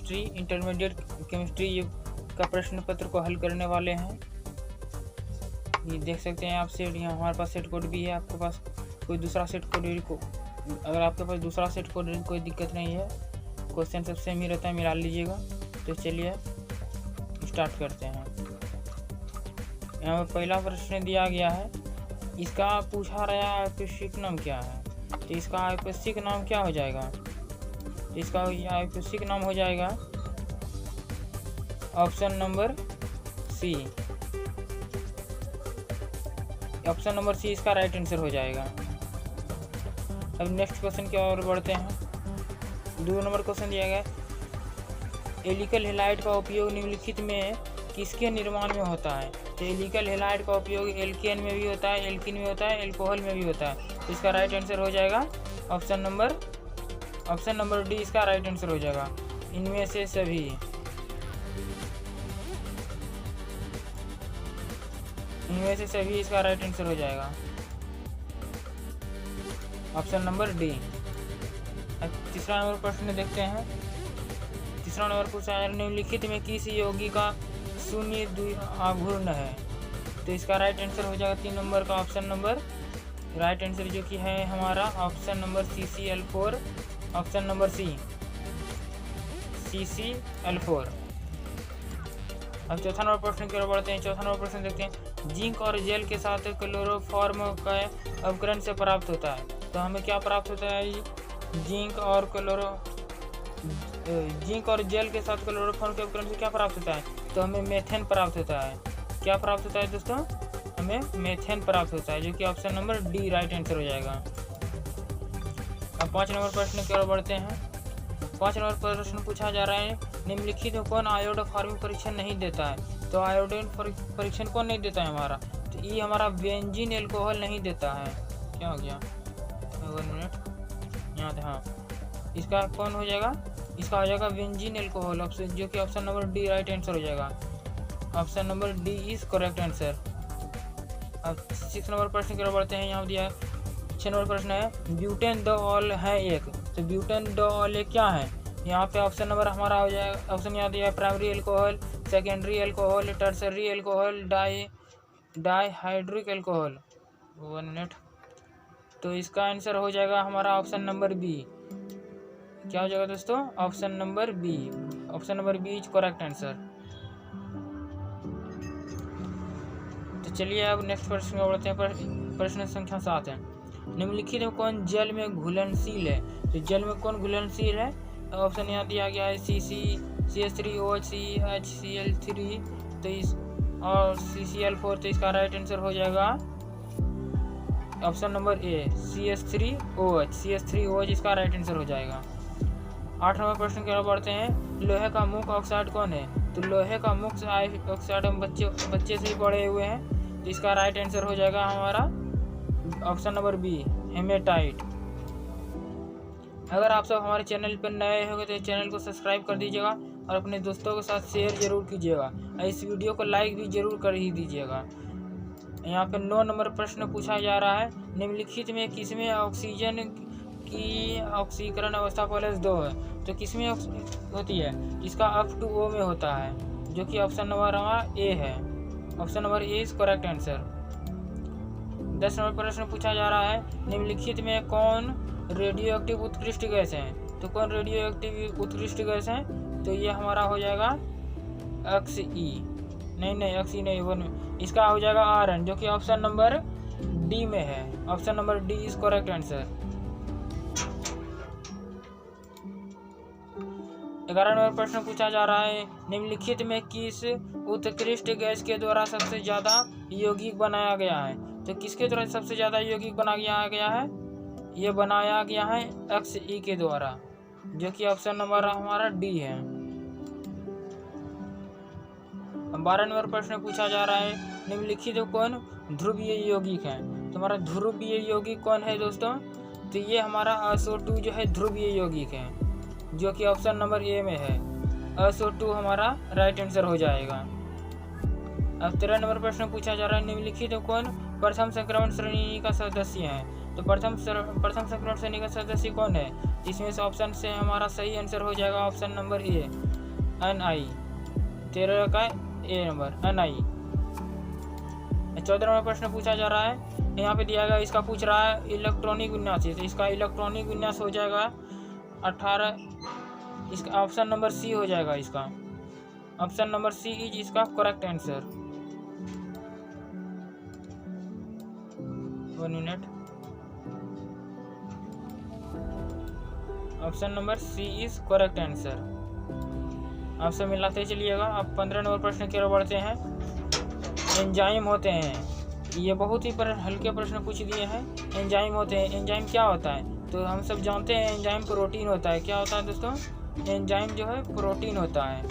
Chemistry intermediate chemistry का प्रश्न पत्र को हल करने वाले हैं। ये देख सकते हैं आप सेट, यहाँ हमारे पास सेट कोड भी है। आपके पास कोई दूसरा सेट कोड अगर आपके पास दूसरा सेट कोड कोई दिक्कत नहीं है, क्वेश्चन सब सेम ही रहता है, मिला लीजिएगा। तो चलिए स्टार्ट करते हैं। यहाँ पर पहला प्रश्न दिया गया है, इसका पूछा रहा आपेक्षिक नाम क्या है। तो इसका आपेक्षिक नाम क्या हो जाएगा, तो इसका आपेक्षिक नाम हो जाएगा option number C. Option number C इसका राइट आंसर हो जाएगा। अब नेक्स्ट क्वेश्चन की ओर बढ़ते हैं। 2 नंबर क्वेश्चन दिया गया, एलिकल हैलाइड का उपयोग निम्नलिखित में किसके निर्माण में होता है। तो एलिकल हैलाइड का उपयोग एल्केन में भी होता है, एल्किन में होता है, एल्कोहल में भी होता है। तो इसका राइट आंसर हो जाएगा ऑप्शन नंबर डी इसका राइट आंसर हो जाएगा। इनमें से सभी, इसका राइट आंसर हो जाएगा ऑप्शन नंबर डी। तीसरा नंबर प्रश्न देखते हैं। तीसरा नंबर पूछा है, निम्नलिखित में किस यौगिक का शून्य द्विआघूर्ण है। तो इसका राइट आंसर हो जाएगा 3 नंबर का ऑप्शन नंबर, राइट आंसर जो कि है हमारा option number CCl4, option number C CCl4। अब चौथा नंबर प्रश्न की ओर बढ़ते हैं। चौथा नंबर प्रश्न देखते हैं, जिंक और जेल के साथ क्लोरोफॉर्म का अवकरण से प्राप्त होता है। तो हमें क्या प्राप्त होता है, जिंक और जेल के साथ क्लोरोफॉर्म के अवकरण से क्या प्राप्त होता है। तो हमें मेथेन प्राप्त होता है। क्या प्राप्त होता है दोस्तों, हमें मेथेन प्राप्त होता है, जो कि option number D right answer हो जाएगा। अब 5 नंबर प्रश्न की ओर बढ़ते हैं। 5 नंबर प्रश्न पूछा जा रहा है, निम्नलिखित में कौन आयोडो फार्मिंग परीक्षण नहीं देता है। तो आयोडीन परीक्षण कौन नहीं देता है हमारा, तो ये हमारा बेंजीन एल्कोहल नहीं देता है। क्या हो गया, 1 मिनट यहाँ, हाँ इसका कौन हो जाएगा, इसका हो जाएगा बेंजीन एल्कोहल, ऑप्शन जो कि option number D right answer हो जाएगा। Option number D is correct answer. अब 6 नंबर प्रश्न की ओर बढ़ते हैं। यहाँ दिया 6 नंबर प्रश्न है, ब्यूटेन दो ऑल है एक। तो ब्यूटेन दो ऑल एक क्या है, यहाँ पे ऑप्शन नंबर हमारा हो जाएगा, ऑप्शन यहाँ दिया है primary alcohol, secondary alcohol, tertiary alcohol, dihydric alcohol. 1 minute. तो इसका आंसर हो जाएगा हमारा ऑप्शन नंबर बी। क्या हो जाएगा दोस्तों, option number B. Option number B is correct answer. तो चलिए अब नेक्स्ट प्रश्न में बढ़ते हैं। प्रश्न संख्या 7 है, निम्नलिखित में कौन जल में घुलनशील है। तो जल में कौन घुलनशील है, ऑप्शन यहाँ दिया गया है CH3OH, HCl3 तो इस और CCl4। तो इसका राइट आंसर हो जाएगा ऑप्शन नंबर ए CH3OH इसका राइट आंसर हो जाएगा। 8 नंबर प्रश्न की ओर बढ़ते हैं। लोहे का मुख्य ऑक्साइड कौन है। तो लोहे का मुख्य ऑक्साइड हम बच्चे से ही पढ़े हुए हैं। तो इसका राइट आंसर हो जाएगा हमारा ऑप्शन नंबर बी हेमेटाइट। अगर आप सब हमारे चैनल पर नए होंगे तो चैनल को सब्सक्राइब कर दीजिएगा और अपने दोस्तों के साथ शेयर जरूर कीजिएगा। इस वीडियो को लाइक भी जरूर कर ही दीजिएगा। यहाँ पे 9 नंबर प्रश्न पूछा जा रहा है, निम्नलिखित में किसमें ऑक्सीजन की ऑक्सीकरण अवस्था +2 है। तो किसमें होती है, इसका अप टू O में होता है, जो कि ऑप्शन नंबर हमारा ए है। Option number A is correct answer. 10 number प्रश्न पूछा जा रहा है, निम्नलिखित में कौन रेडियो एक्टिव उत्कृष्ट गैस है। तो कौन रेडियो एक्टिव उत्कृष्ट गैस है, तो ये हमारा हो जाएगा XE नहीं 1 में इसका हो जाएगा RN, जो कि ऑप्शन नंबर डी में है। Option number D is correct answer. 11 number प्रश्न पूछा जा रहा है, निम्नलिखित में किस उत्कृष्ट गैस के द्वारा सबसे ज्यादा यौगिक बनाया गया है। तो किसके द्वारा सबसे ज्यादा यौगिक बनाया गया है, ये बनाया गया है XE के द्वारा, जो कि ऑप्शन नंबर हमारा डी है। 12 नंबर प्रश्न पूछा जा रहा है, निम्नलिखित कौन ध्रुवीय यौगिक है। तो हमारा ध्रुवीय यौगिक कौन है दोस्तों, तो ये हमारा SO2 जो है ध्रुवीय यौगिक है, जो कि ऑप्शन नंबर ए में है। SO2 हमारा राइट आंसर हो जाएगा। अब 13 नंबर प्रश्न पूछा जा रहा है, निम्नलिखित कौन प्रथम संक्रमण श्रेणी का सदस्य है। तो प्रथम संक्रमण श्रेणी का सदस्य कौन है, इसमें से ऑप्शन से हमारा सही आंसर हो जाएगा ऑप्शन नंबर ए NI। 13 का ए नंबर NI। 14 नंबर प्रश्न पूछा जा रहा है, यहाँ पे दिया गया, इसका पूछ रहा है इलेक्ट्रॉनिक विन्यास, तो इसका इलेक्ट्रॉनिक विन्यास हो जाएगा 18। इसका ऑप्शन नंबर सी हो जाएगा, इसका ऑप्शन नंबर सी इज इसका correct answer. 1 minute. Option number C is correct answer. आप सब मिलाते चलिएगा। अब 15 नंबर प्रश्न की ओर बढ़ते हैं। एंजाइम होते हैं, ये बहुत ही हल्के प्रश्न पूछ दिए हैं। एंजाइम होते हैं, एंजाइम क्या होता है? तो हम सब जानते हैं एंजाइम प्रोटीन होता है। क्या होता है दोस्तों? एंजाइम जो है प्रोटीन होता है,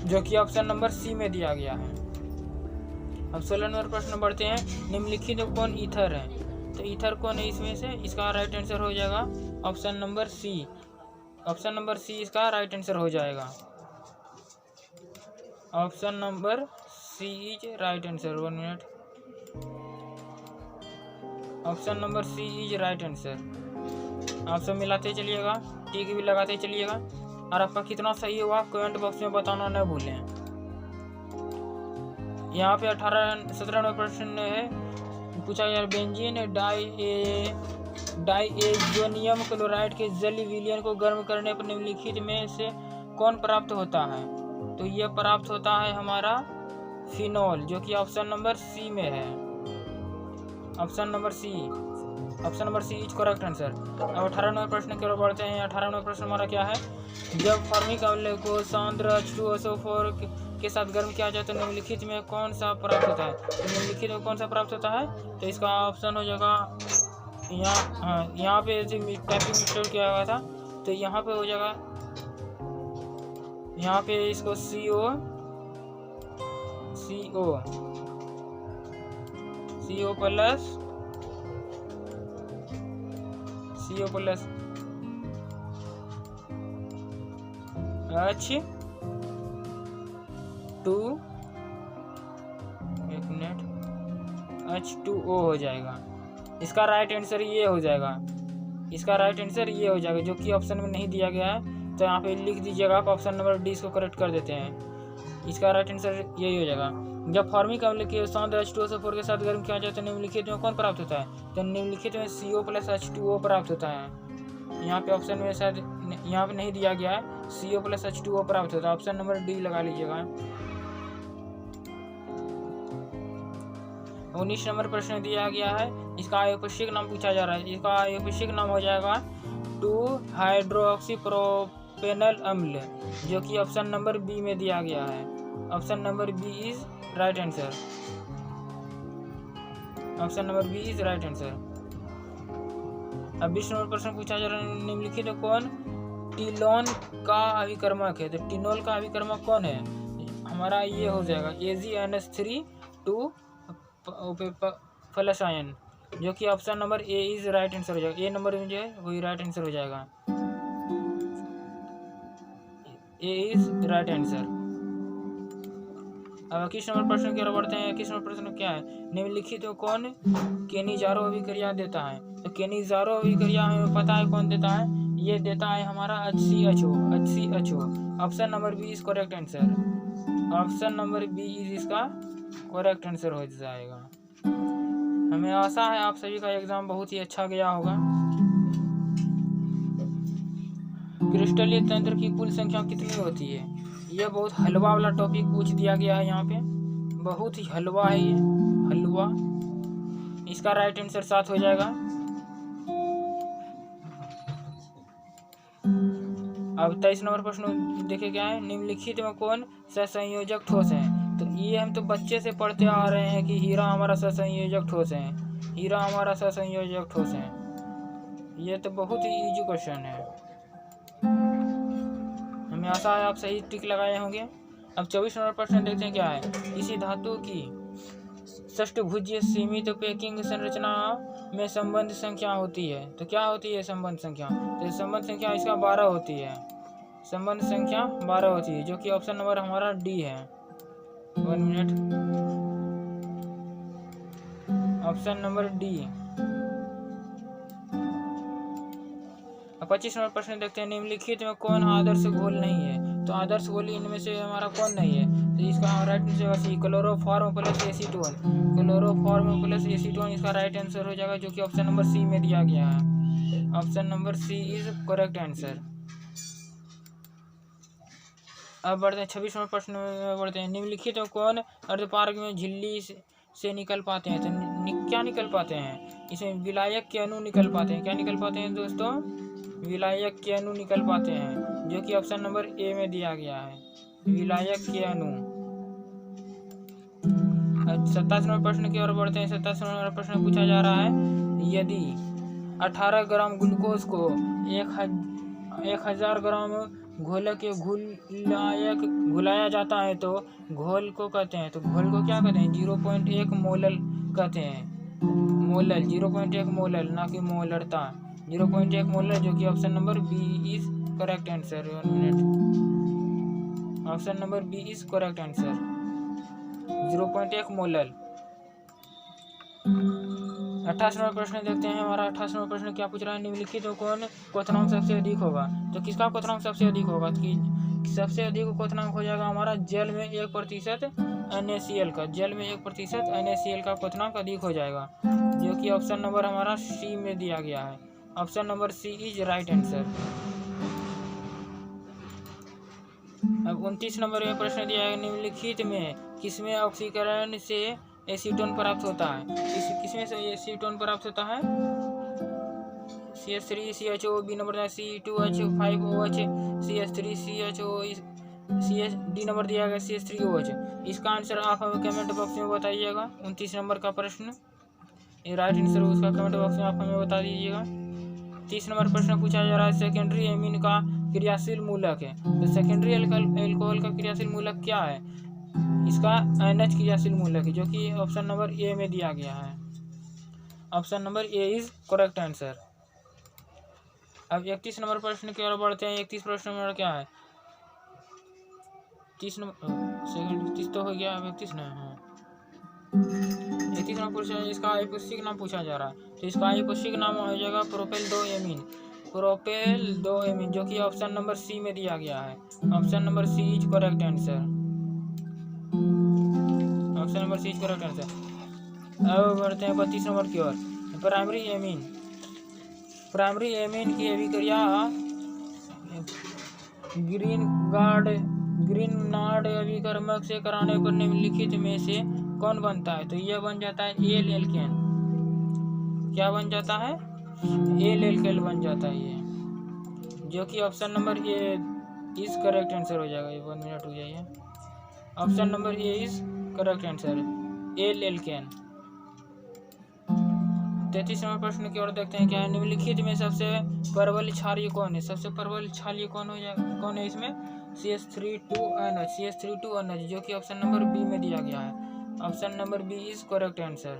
जो कि ऑप्शन नंबर सी में दिया गया है। अब 16 नंबर प्रश्न बढ़ते हैं। निम्नलिखित कौन ईथर है? तो ईथर कौन है इसमें से? इसका राइट आंसर हो जाएगा option number C. Option number C इसका राइट आंसर हो जाएगा। Option number C is right answer. 1 minute. Option number C is right answer. आप सब मिलाते चलिएगा, टिक भी लगाते चलिएगा, और आपका कितना सही हुआ कमेंट बॉक्स में बताना न भूलें। यहाँ पे 17 नंबर प्रश्न है, पूछा गया बेंजीन डाइएजोनियम क्लोराइड के जलीय विलयन को गर्म करने पर निम्नलिखित में से कौन प्राप्त होता है? तो यह प्राप्त होता है हमारा फिनॉल, जो कि ऑप्शन नंबर सी में है। Option number C is correct answer. अब 18 नंबर प्रश्न की ओर बढ़ते हैं। 18 नंबर प्रश्न हमारा क्या है? जब फॉर्मिक अम्ल को सांद्र H2SO4 के साथ गर्म किया जाए तो निम्नलिखित में कौन सा प्राप्त होता है? तो निम्नलिखित में कौन सा प्राप्त होता है? तो इसका ऑप्शन हो जाएगा यहाँ पे टाइपिंग मिस्टेक किया हुआ था, तो यहाँ पे हो जाएगा, यहाँ पे इसको CO प्लस H2 H2O हो जाएगा। इसका राइट आंसर ये हो जाएगा। इसका राइट आंसर ये हो जाएगा, जो कि ऑप्शन में नहीं दिया गया है, तो यहाँ पे लिख दीजिएगा। आप ऑप्शन नंबर डी इसको करेक्ट कर देते हैं। इसका राइट आंसर यही हो जाएगा। जब फॉर्मिक अम्ल के सांद्र H2SO4 के साथ गर्म किया जाए तो निम्नलिखित में कौन प्राप्त होता है? तो निम्नलिखित में CO प्लस H2O प्राप्त होता है। यहाँ पे ऑप्शन में शायद यहाँ पे नहीं दिया गया है, CO प्लस H2O प्राप्त होता है। ऑप्शन नंबर डी लगा लीजिएगा। 19 नंबर प्रश्न दिया गया है, इसका आयोपशिक नाम पूछा जा रहा है। इसका आयोपशिक नाम हो जाएगा 2-हाइड्रोक्सीप्रोपेनल अम्ल, जो कि ऑप्शन नंबर बी में दिया गया है। Option number B is right answer. Option number B is right answer. अब 20 नंबर प्रश्न पूछा जा रहा है, निम्नलिखित कौन टिनोल का अभिकर्मक है? तो टिनोल का अभिकर्मक कौन है? हमारा ये हो जाएगा AgNH3 जो कि option number A is right answer हो जाएगा। ए नंबर में जो है वही राइट आंसर हो जाएगा। ए इज राइट आंसर। अब 21 नंबर प्रश्न की ओर बढ़ते हैं। 21 नंबर प्रश्न क्या है? निम्नलिखित कौन केनिज़ारो अभिक्रिया देता है? तो केनिज़ारो अभिक्रिया हमें पता है कौन देता है, ये देता है हमारा HCHO। Option number B is correct answer. Option number B is इसका करेक्ट आंसर हो जाएगा। हमें आशा है आप सभी का एग्जाम बहुत ही अच्छा गया होगा। क्रिस्टलीय तंत्र की कुल संख्या कितनी होती है? यह बहुत हलवा वाला टॉपिक पूछ दिया गया है। यहाँ पे बहुत ही हलवा है, ये हलवा। इसका राइट आंसर 7 हो जाएगा। अब 23 नंबर प्रश्न देखे क्या है? निम्नलिखित में कौन सहसंयोजक ठोस है? तो ये हम तो बच्चे से पढ़ते आ रहे हैं कि हीरा हमारा सहसंयोजक ठोस है, हीरा हमारा सहसंयोजक ठोस है। ये तो बहुत ही इजी क्वेश्चन है। हमें आशा है आप सही टिक लगाए होंगे। अब 24 नंबर प्रश्न देखते हैं क्या है? किसी धातु की षष्ठभुजीय सीमित पैकिंग संरचना में संबंध संख्या होती है, तो क्या होती है संबंध संख्या? तो संबंध संख्या इसका 12 होती है। संबंध संख्या 12 होती है, जो कि ऑप्शन नंबर हमारा डी है। 1 minute. Option number D. 25 number प्रश्न देखते हैं। निम्नलिखित में कौन आदर्श घोल नहीं है? तो आदर्श गोली इनमें से हमारा कौन नहीं है, तो इसका राइट आंसर होगा C, chloroform plus acetone. Chloroform plus acetone इसका राइट आंसर हो जाएगा, जो कि ऑप्शन नंबर सी में दिया गया है। Option number C is correct answer. अब बढ़ते हैं 26वां प्रश्न में बढ़ते हैं। निम्नलिखित कौन अर्धपारक में झिल्ली से निकल पाते हैं, तो क्या निकल पाते हैं, इसमें विलायक के अणु निकल पाते हैं। क्या निकल पाते हैं दोस्तों, विलायक के अणु निकल पाते हैं, जो कि ऑप्शन नंबर ए में दिया गया है, विलायक के अणु। 27वां प्रश्न की ओर बढ़ते हैं। 27वां प्रश्न पूछा जा रहा है, यदि 18 ग्राम ग्लूकोज को 1000 ग्राम घोल के घुलाया जाता है तो घोल को कहते हैं, तो घोल को क्या कहते हैं, 0.1 मोलल कहते हैं। मोलल 0.1 मोलल, ना कि मोलरता, 0.1 मोलर, जो कि option number B is correct answer. 1 minute, option number B is correct answer, 0.1 molal. 28वां प्रश्न देखते हैं। हमारा 28वां प्रश्न क्या पूछ रहा है, निम्नलिखित कौन क्वथनांक सबसे अधिक होगा, तो किसका क्वथनांक सबसे अधिक होगा, कि सबसे अधिक क्वथनांक हो जाएगा हमारा जल में 1% NaCl का, जल में 1% NaCl का क्वथनांक अधिक हो जाएगा, जो कि ऑप्शन नंबर हमारा सी में दिया गया है। Option number C is right answer. अब 29 नंबर में प्रश्न दिया है, निम्नलिखित में किसमें ऑक्सीकरण से एसीटोन प्राप्त होता है, किसमें से एसीटोन प्राप्त होता है, CH3CHO, B number C2H5OH, CH3CHO, D number दिया गया CH3OH। इसका आंसर आप हमें कमेंट बॉक्स में बताइएगा। 29 नंबर का प्रश्न ये राइट आंसर उसका कमेंट बॉक्स में आप हमें बता दीजिएगा। 30 नंबर प्रश्न पूछा जा रहा है, सेकेंडरी एमीन का क्रियाशील मूलक है, तो सेकेंडरी एल्कोहल का क्रियाशील मूलक क्या है, इसका NH क्रियाशील मूलक है, जो कि ऑप्शन नंबर ए में दिया गया है। Option number A is correct answer. अब 31 नंबर प्रश्न की ओर बढ़ते हैं। 31 प्रश्न नंबर क्या है, 30 नंबर 30 तो हो गया, अब 31 ना, हाँ 31 नंबर प्रश्न, इसका आइपोसिक नाम पूछा जा रहा है, तो इसका आइपोसिक नाम हो जाएगा प्रोपेल 2 एमीन, प्रोपेल 2 एमीन, जो कि ऑप्शन नंबर सी में दिया गया है। Option number C is correct answer, option number C is correct answer. अब बढ़ते हैं 32 नंबर की ओर। प्राइमरी एमीन, प्राइमरी एमीन की अभिक्रिया ग्रीनगार्ड अभिकर्मक से कराने पर निम्नलिखित में से कौन बनता है, तो यह बन जाता है एल एल्केन। क्या बन जाता है, एल एल्केन बन जाता है ये, जो कि option number A is correct answer हो जाएगा। 1 मिनट हो जाइए, option number A is correct answer, L alkane. 33 number प्रश्न की ओर देखते हैं, क्या है, निम्नलिखित में सबसे प्रबल क्षारीय कौन है, सबसे प्रबल क्षारीय कौन है इसमें, CH3 2NH, जो कि ऑप्शन नंबर बी में दिया गया है। Option number B is correct answer.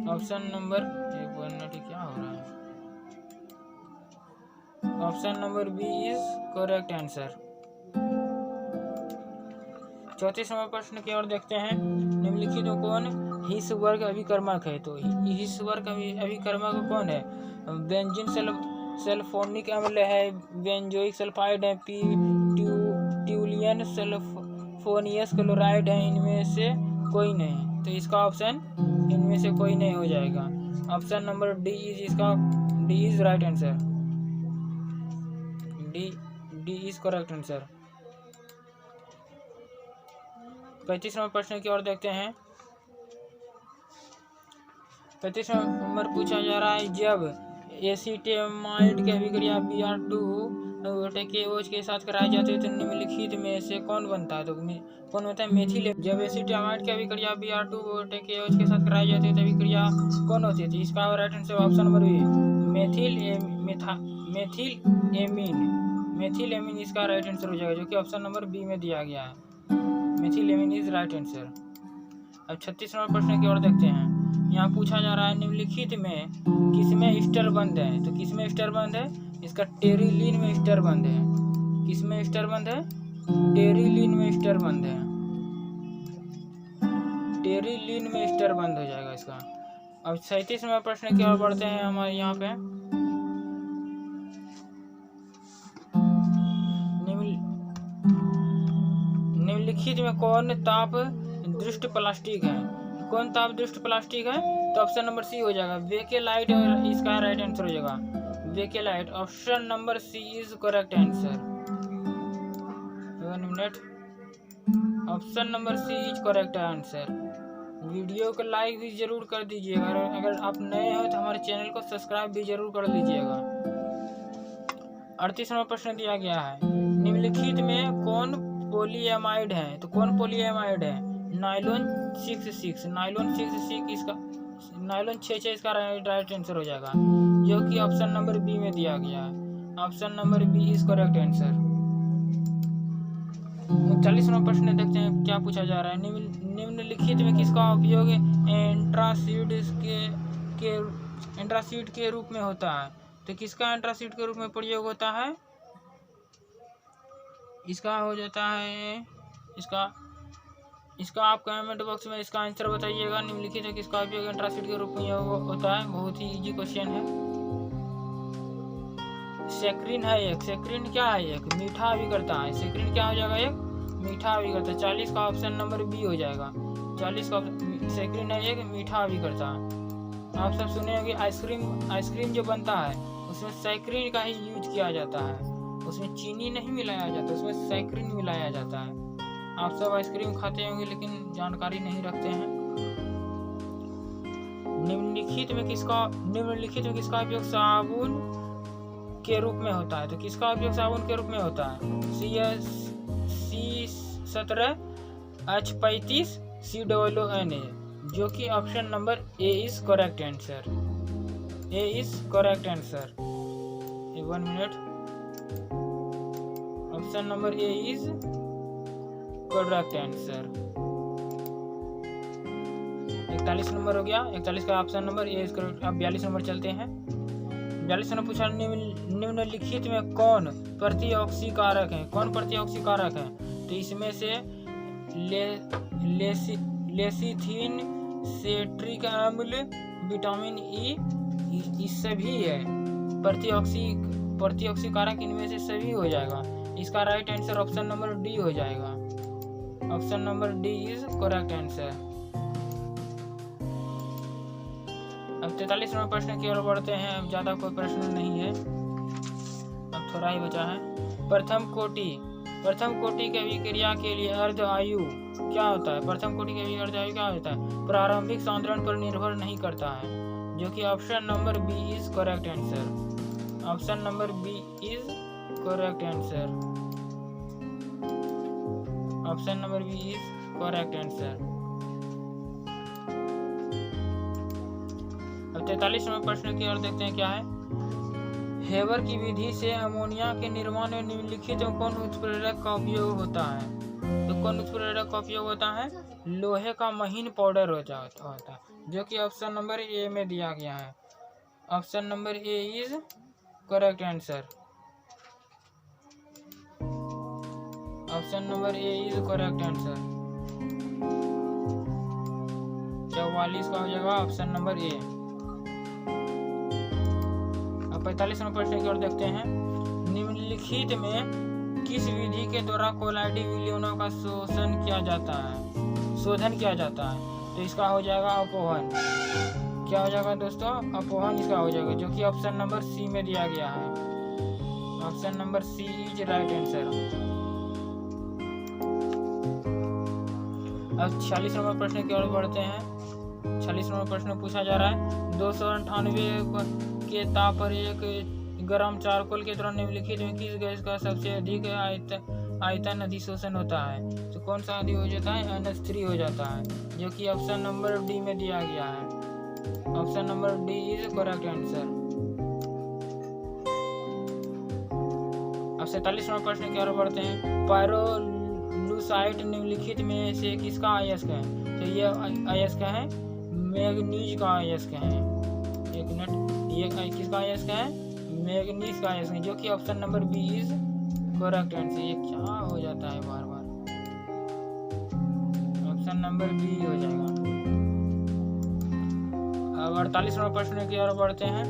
Option number, एक मिनट क्या हो रहा है, option number B is correct answer. 34 number प्रश्न की ओर देखते हैं, निम्नलिखित कौन हिस वर्ग अभिकर्मक है, तो हिस वर्ग अभिकर्मक कौन है, बेंजीन सल्फोनिक अम्ल है, बेंजोइक सल्फाइड है, ट्यूलियन सल्फोनियस क्लोराइड है, इनमें से कोई नहीं, तो इसका ऑप्शन इनमें से कोई नहीं हो जाएगा। ऑप्शन नंबर डी इज इसका, D is right answer, D is correct answer. 35 number प्रश्न की ओर देखते हैं। 35 नंबर पूछा जा रहा है, जब एसीटेमाइड की अभिक्रिया Br2 के साथ कराई जाती है तो निम्नलिखित में से कौन बनता है, तो कौन होता है, मेथिल। जब एसीटेमाइड की अभिक्रिया Br2 के साथ कराई जाती है तो अभिक्रिया कौन होती है, तो इसका राइट आंसर ऑप्शन नंबर ए, मेथिल एमीन इसका राइट आंसर हो जाएगा, जो कि ऑप्शन नंबर बी में दिया गया है। Methyl amine is right answer. अब 36 नंबर प्रश्न की ओर देखते हैं। यहाँ पूछा जा रहा है, निम्नलिखित में किसमें ईस्टर बंद है, तो किसमें ईस्टर बंद है, इसका टेरिलीन में ईस्टर बंद है। किसमें ईस्टर बंद है, टेरिलीन में ईस्टर बंद है, टेरिलीन में ईस्टर बंद हो जाएगा इसका। अब 37 नंबर प्रश्न की ओर बढ़ते हैं हमारे यहाँ पे। निम्नलिखित में कौन ताप दृष्ट प्लास्टिक है? कौन ताप दृष्ट प्लास्टिक है? तो ऑप्शन नंबर सी हो जाएगा बेकेलाइट, और इसका राइट आंसर हो जाएगा Bakelite. Option number C is correct answer. 1 minute. Option number C is correct answer. Video को लाइक भी जरूर कर दीजिएगा, अगर आप नए हो तो हमारे चैनल को सब्सक्राइब भी जरूर कर लीजिएगा। 38वां प्रश्न दिया गया है, निम्नलिखित में कौन पॉलीएमाइड है? तो कौन पॉलीएमाइड है? नाइलॉन 66, नाइलॉन 66 इसका, नाइलॉन 66 इसका राइट आंसर हो जाएगा, जो कि ऑप्शन नंबर बी में दिया गया है। Option number B is correct answer. 39वां प्रश्न देखते हैं क्या पूछा जा रहा है। निम्नलिखित में किसका उपयोग एंट्रासीड के रूप में होता है? तो किसका एंट्रासीड के रूप में प्रयोग होता है? इसका हो जाता है, इसका आप कमेंट बॉक्स में इसका आंसर बताइएगा। निम्नलिखित में किसका उपयोग एंट्रासीड के रूप में होता है? बहुत ही इजी क्वेश्चन है। सेक्रिन है एक। सेक्रिन क्या है? एक मीठा अभिकर्ता है। सेक्रिन क्या हो जाएगा? एक मीठा अभिकर्ता। 40 का ऑप्शन नंबर बी हो जाएगा। 40 का सेक्रिन है एक मीठा अभिकर्ता। आप सब सुने होंगे आइसक्रीम जो बनता है उसमें सेक्रिन का ही यूज किया जाता है, उसमें चीनी नहीं मिलाया जाता, उसमें सेक्रिन मिलाया जाता है। आप सब आइसक्रीम खाते होंगे लेकिन जानकारी नहीं रखते हैं। निम्नलिखित में किसका उपयोग साबुन के रूप में होता है? तो किसका उपयोग साबुन के रूप में होता है? C17H35 COONA, जो कि option number A is correct answer. A is correct answer. 1 minute. Option number A is correct answer. 41 number हो गया। 41 का option number A is correct. अब 42 नंबर चलते हैं। 42 ने पूछा निम्नलिखित में कौन प्रतिऑक्सी कारक है? कौन प्रतिऑक्सी कारक है? तो इसमें से लेसिथिन, सेट्रिक अम्ल, विटामिन ई सभी है प्रतिऑक्सी कारक, इनमें से सभी हो जाएगा। इसका right answer option number D हो जाएगा। Option number D is correct answer. अब 43 नंबर प्रश्न की ओर बढ़ते हैं। अब ज़्यादा कोई प्रश्न नहीं है, अब थोड़ा ही बचा है। प्रथम कोटि के अभिक्रिया के लिए अर्ध आयु क्या होता है? प्रथम कोटि के लिए अर्ध आयु क्या होता है? प्रारंभिक सांद्रण पर निर्भर नहीं करता है, जो कि option number B is correct answer. Option number B is correct answer. Option number B is correct answer. 43 number प्रश्न की ओर देखते हैं क्या है। हेबर की विधि से अमोनिया के निर्माण में निम्नलिखित में कौन उत्प्रेरक का उपयोग होता है? तो कौन उत्प्रेरक का उपयोग होता है? लोहे का महीन पाउडर होता है, जो कि ऑप्शन नंबर ए में दिया गया है। Option number A is correct answer. Option number A is correct answer. 44 का हो जाएगा ऑप्शन नंबर ए। 45 नंबर प्रश्न की ओर देखते हैं। निम्नलिखित में किस विधि के द्वारा कोलाइडी विलयनों का शोधन किया जाता है? तो इसका हो जाएगा अपोहन। क्या हो जाएगा दोस्तों? अपोहन इसका हो जाएगा, जो कि ऑप्शन नंबर सी में दिया गया है। Option number C is right answer. अब 46 नंबर प्रश्न की ओर बढ़ते हैं। 46 नंबर प्रश्न पूछा जा रहा है। 298 के ताप पर 1 ग्राम चारकोल के दौरान निम्नलिखित में किस गैस का सबसे अधिक आयतन अधिशोषण होता है? तो कौन सा अधिक हो जाता है? NH3 हो जाता है, जो कि ऑप्शन नंबर डी में दिया गया है। Option number D is correct answer. अब 47 नंबर प्रश्न की ओर बढ़ते हैं। पायरोलुसाइट निम्नलिखित में से किसका अयस्क है? तो ये अयस्क है मैग्नीज का अयस्क है। 1 मिनट। ये किसका अयस्क है? मैग्नीज का अयस्क है, जो कि option number B is correct answer. ये क्या हो जाता है बार बार? ऑप्शन नंबर बी हो जाएगा। अब 48 नंबर प्रश्न की ओर बढ़ते हैं।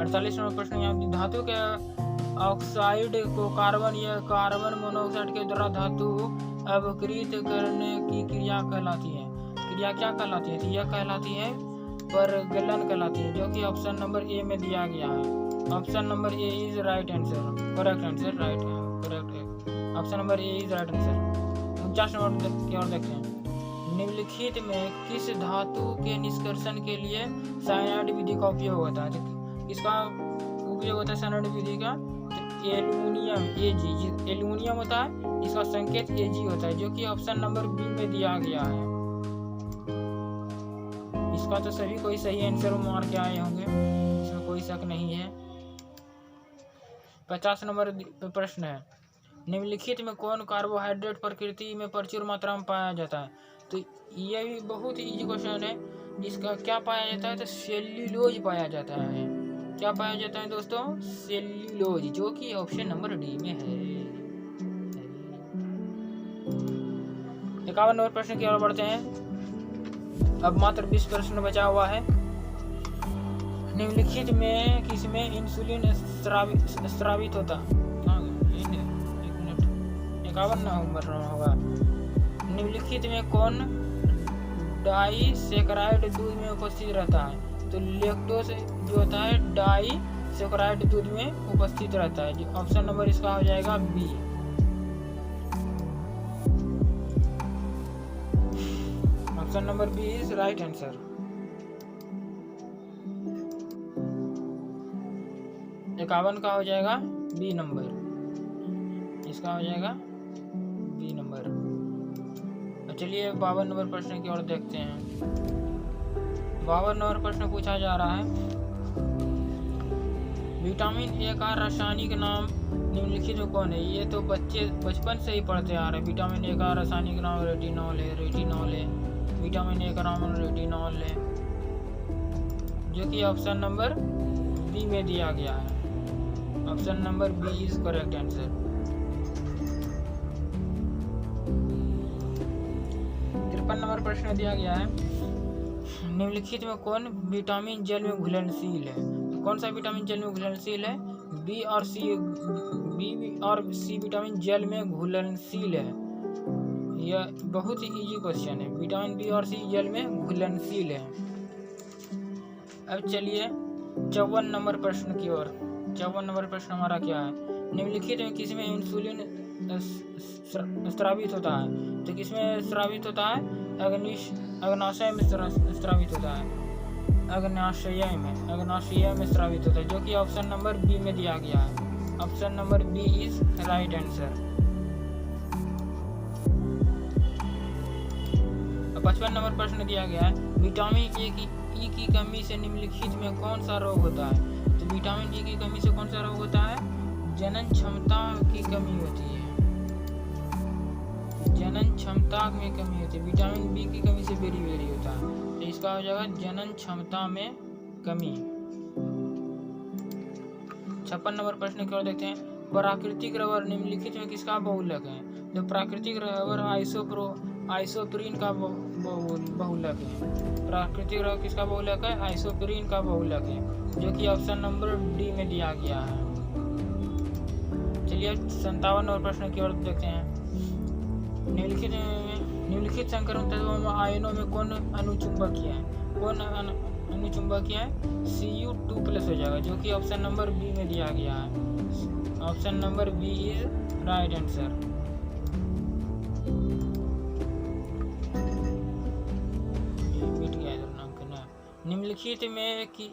48 नंबर प्रश्न यहाँ धातु के ऑक्साइड को कार्बन या कार्बन मोनोऑक्साइड के द्वारा धातु अवकृत करने की क्रिया कहलाती है। क्रिया क्या कहलाती है? यह कहलाती है परगलन कहलाती है, जो कि ऑप्शन नंबर ए में दिया गया है। Option number A is right answer, correct answer, right correct है। Option number A is right answer. 49 number की ओर देखते हैं। निम्नलिखित में किस धातु के निष्कर्षण के लिए साइनाइड विधि का उपयोग होता है? तो इसका उपयोग होता है साइनाइड विधि का, तो एल्यूमिनियम Ag, एल्यूमिनियम होता है, इसका संकेत Ag होता है, जो कि ऑप्शन नंबर बी में दिया गया है। इसका तो सभी कोई सही आंसर मार के आए होंगे, इसमें कोई शक नहीं है। 50 नंबर प्रश्न है, निम्नलिखित में कौन कार्बोहाइड्रेट प्रकृति में प्रचुर मात्रा में पाया जाता है? तो यह भी बहुत इजी क्वेश्चन है, जिसका क्या पाया जाता है? तो सेल्यूलोज पाया जाता है। क्या पाया जाता है दोस्तों? सेल्यूलोज, जो कि ऑप्शन नंबर डी में है। 51 नंबर प्रश्न की ओर बढ़ते हैं। अब मात्र 20 प्रश्न बचा हुआ है। निम्नलिखित में किसमें इंसुलिन स्रावित होता? 51 नंबर होगा। निम्नलिखित में कौन डाइसैकेराइड दूध में उपस्थित रहता है? तो लैक्टोज जो होता है डाइसैकेराइड दूध में उपस्थित रहता है। ऑप्शन नंबर इसका हो जाएगा B. Option number B is right answer. इक्यावन का हो जाएगा बी नंबर, इसका हो जाएगा बी नंबर। चलिए 52 नंबर प्रश्न की ओर देखते हैं। 52 नंबर प्रश्न पूछा जा रहा है, विटामिन ए का रासायनिक नाम निम्नलिखित में कौन है? ये तो बच्चे बचपन से ही पढ़ते आ रहे हैं। विटामिन ए का रासायनिक नाम रेटिनॉल है, विटामिन ए का नाम रेटिनॉल है, जो कि ऑप्शन नंबर बी में दिया गया है। Option number B is correct answer. 53 number प्रश्न दिया गया है, निम्नलिखित में कौन विटामिन जल में घुलनशील है? तो कौन सा विटामिन जल में घुलनशील है? बी और सी विटामिन जल में घुलनशील है। यह बहुत ही इजी क्वेश्चन है। विटामिन बी और सी जल में घुलनशील है। अब चलिए 54 नंबर प्रश्न की ओर। 54 नंबर प्रश्न हमारा क्या है? निम्नलिखित में किसमें इंसुलिन स्रावित होता है? तो किसमें स्रावित होता है? अग्नाशय में स्रावित होता है। अग्नाशय में स्रावित होता है, जो कि ऑप्शन नंबर बी में दिया गया है। Option number B is right answer. 55 number प्रश्न दिया गया है, विटामिन ई की कमी से निम्नलिखित में कौन सा रोग होता है? तो विटामिन ई की कमी से कौन सा रोग होता है? जनन क्षमता की कमी होती है। जनन क्षमता में कमी होती है। विटामिन बी की कमी से बेरी होता है, तो इसका हो जाएगा जनन क्षमता में कमी। 56 नंबर प्रश्न की ओर देखते हैं, प्राकृतिक रबर निम्नलिखित में किसका बहुलक है? जो प्राकृतिक रबर आइसोप्रीन का बहुलक है। प्राकृतिक रबर किसका बहुलक है? आइसोप्रीन का बहुलक है, जो कि ऑप्शन नंबर डी में दिया गया है। चलिए 57 नंबर प्रश्न की ओर देखते हैं। निम्नलिखित संकरण तत्वों में आयनों में कौन अनुचुंबकीय है? कौन अनुचुंबकीय है? Cu2+ हो जाएगा, जो कि ऑप्शन नंबर बी में दिया गया है। Option number B is right answer. निम्नलिखित में कि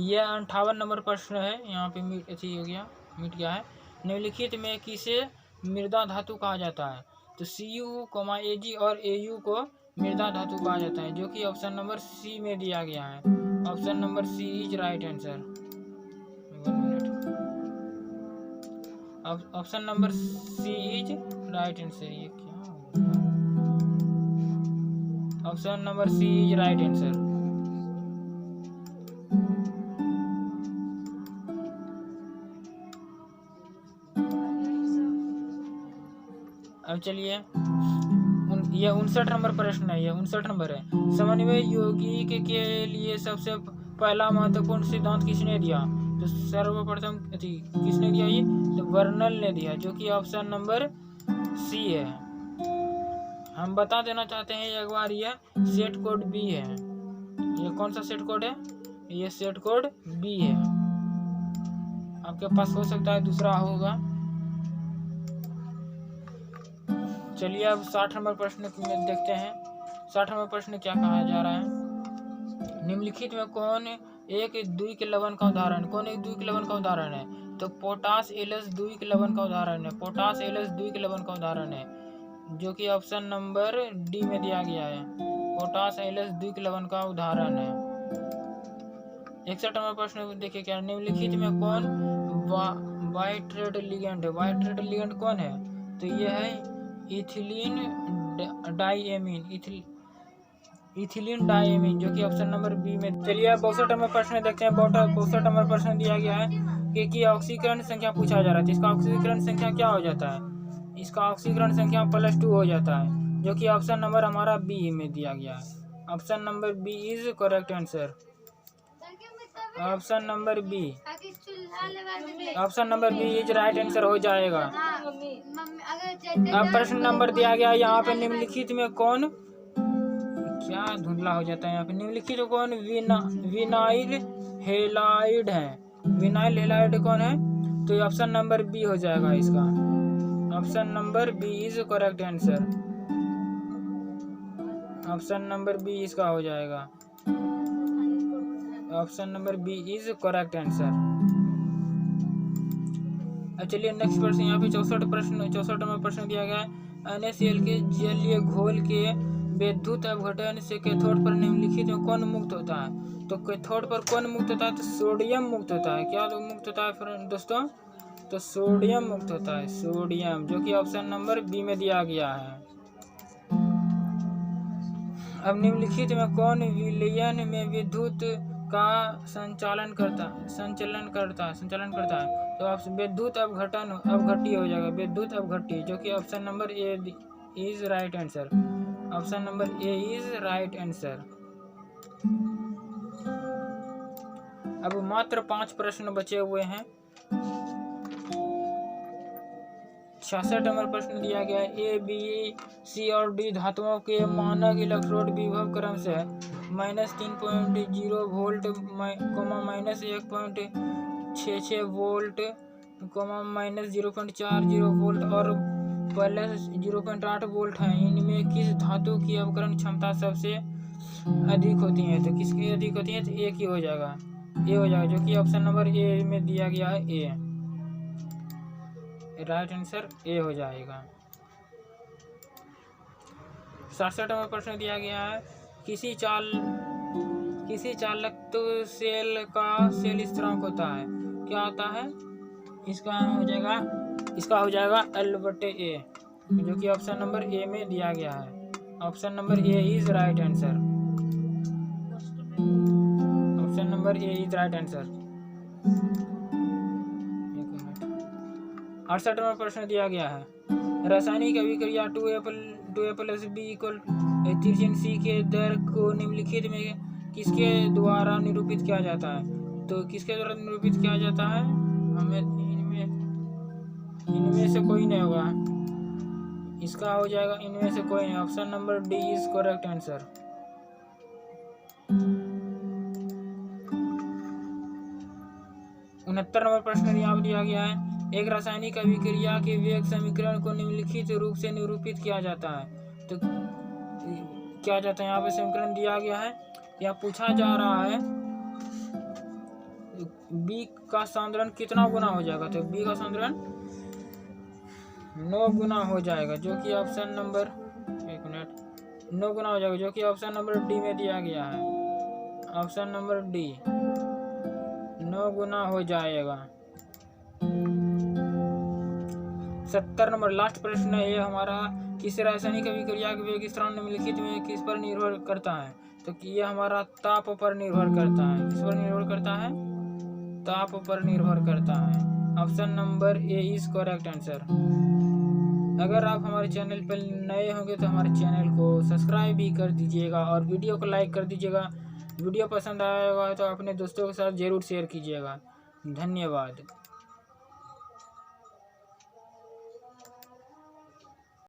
यह 58 नंबर प्रश्न है, यहाँ पे मिट गया है। निम्नलिखित में किसे मृदा धातु कहा जाता है? तो Cu, Ag और Au को मृदा धातु कहा जाता है, जो कि ऑप्शन नंबर सी में दिया गया है। Option number C is right answer. Option number C is right answer. ये क्या? Option number C is right answer. अब चलिए यह 59 नंबर प्रश्न है। यह 59 नंबर है। समन्वय यौगिक के लिए सबसे पहला महत्वपूर्ण सिद्धांत किसने दिया? तो सर्वप्रथम किसने दिया ये, तो वर्नल ने दिया, जो कि ऑप्शन नंबर सी है। हम बता देना चाहते हैं एक बार, ये सेट कोड बी है। ये कौन सा सेट कोड है, ये सेट कोड बी है। आपके पास हो सकता है दूसरा होगा। चलिए अब 60 नंबर प्रश्न में देखते हैं। 60 नंबर प्रश्न क्या कहा जा रहा है, निम्नलिखित में कौन एक द्विक लवण का उदाहरण, कौन एक द्विक लवण का उदाहरण है, तो पोटास एलस द्विक लवण का उदाहरण है, पोटास एलस द्विक लवण का उदाहरण है, जो कि ऑप्शन नंबर डी में दिया गया है, पोटास एलस द्विक लवण का उदाहरण है। 61 नंबर प्रश्न देखिए क्या, निम्नलिखित में कौन बाइट्रेट लिगेंड है, बाइट्रेट लिगेंड कौन है, तो ये है इथिलीन डाइएमीन, इथिलीन डाइएमीन, जो कि ऑप्शन नंबर बी में। चलिए अब 62 नंबर प्रश्न देखते हैं। 62 नंबर प्रश्न दिया गया है कि ऑक्सीकरण संख्या पूछा जा रहा है, इसका ऑक्सीकरण संख्या क्या हो जाता है, इसका ऑक्सीकरण संख्या +2 हो जाता है, जो कि ऑप्शन नंबर हमारा बी में दिया गया है। Option number B is correct answer. Option number B, option number B is right answer हो जाएगा। अब प्रश्न नंबर दिया गया यहाँ पे, निम्नलिखित में कौन, क्या धुंधला हो जाता है यहाँ पे, निम्नलिखित में कौन विनाइल हेलाइड है, विनाइल हेलाइड कौन है, तो ऑप्शन नंबर बी हो जाएगा इसका। Option number B is correct answer. Option number B इसका हो जाएगा। Option number B is correct answer. चलिए नेक्स्ट प्रश्न यहाँ पे 64 नंबर प्रश्न दिया गया है, NaCl के जलीय घोल के विद्युत अपघटन से कैथोड पर निम्नलिखित में कौन मुक्त होता है, तो कैथोड पर कौन मुक्त होता है, तो सोडियम मुक्त होता है। क्या तो मुक्त होता है दोस्तों, तो सोडियम मुक्त होता है, सोडियम, जो कि ऑप्शन नंबर बी में दिया गया है। अब निम्नलिखित में कौन विलयन में विद्युत का संचालन करता है, तो आप विद्युत अपघट्टी हो जाएगा, विद्युत अपघट्टी, जो कि option number A is right answer. Option number A is right answer. अब मात्र 5 प्रश्न बचे हुए हैं। 66 नंबर प्रश्न दिया गया है, ए बी सी और डी धातुओं के मानक इलेक्ट्रोड विभव क्रम से -3.0 वोल्ट, -1.66 वोल्ट, -0.40 वोल्ट और +0.8 वोल्ट है। इनमें किस धातु की अवकरण क्षमता सबसे अधिक होती है, तो किसकी अधिक होती है, तो ए की हो जाएगा, ए हो जाएगा, जो कि ऑप्शन नंबर ए में दिया गया है, ए राइट आंसर ए हो जाएगा। 67 नंबर प्रश्न दिया गया है, किसी चालक सेल का सेल स्थिरांक होता है, क्या होता है, इसका हो जाएगा L/A, जो कि ऑप्शन नंबर ए में दिया गया है। Option number A is right answer. Option number A is right answer. 68 number प्रश्न दिया गया है, रासायनिक अभिक्रिया 2A+B = 3C के दर को निम्नलिखित में किसके द्वारा निरूपित किया जाता है, तो किसके द्वारा निरूपित किया जाता है, हमें इनमें से कोई नहीं होगा, इसका हो जाएगा इनमें से कोई नहीं। Option number D is correct answer. उनहत्तर नंबर प्रश्न यहाँ दिया गया है, एक रासायनिक अभिक्रिया के वेग समीकरण को निम्नलिखित रूप से निरूपित किया जाता है, तो क्या जाता है, यहाँ पे समीकरण दिया गया है, यहाँ पूछा जा रहा है बी का सांद्रण कितना गुना हो जाएगा, तो बी का सांद्रण 9 गुना हो जाएगा, जो कि ऑप्शन नंबर 9 गुना हो जाएगा, जो कि ऑप्शन नंबर डी में दिया गया है। ऑप्शन नंबर डी 9 गुना हो जाएगा। 70 नंबर लास्ट प्रश्न है ये हमारा, किस रासायनिक अभिक्रिया के वेग स्थिरांक निम्नलिखित में किस पर निर्भर करता है, तो ये हमारा ताप पर निर्भर करता है, किस पर निर्भर करता है, ताप पर निर्भर करता है। Option number A is correct answer. अगर आप हमारे चैनल पर नए होंगे तो हमारे चैनल को सब्सक्राइब भी कर दीजिएगा और वीडियो को लाइक कर दीजिएगा। वीडियो पसंद आया होगा तो अपने दोस्तों के साथ ज़रूर शेयर कीजिएगा। धन्यवाद।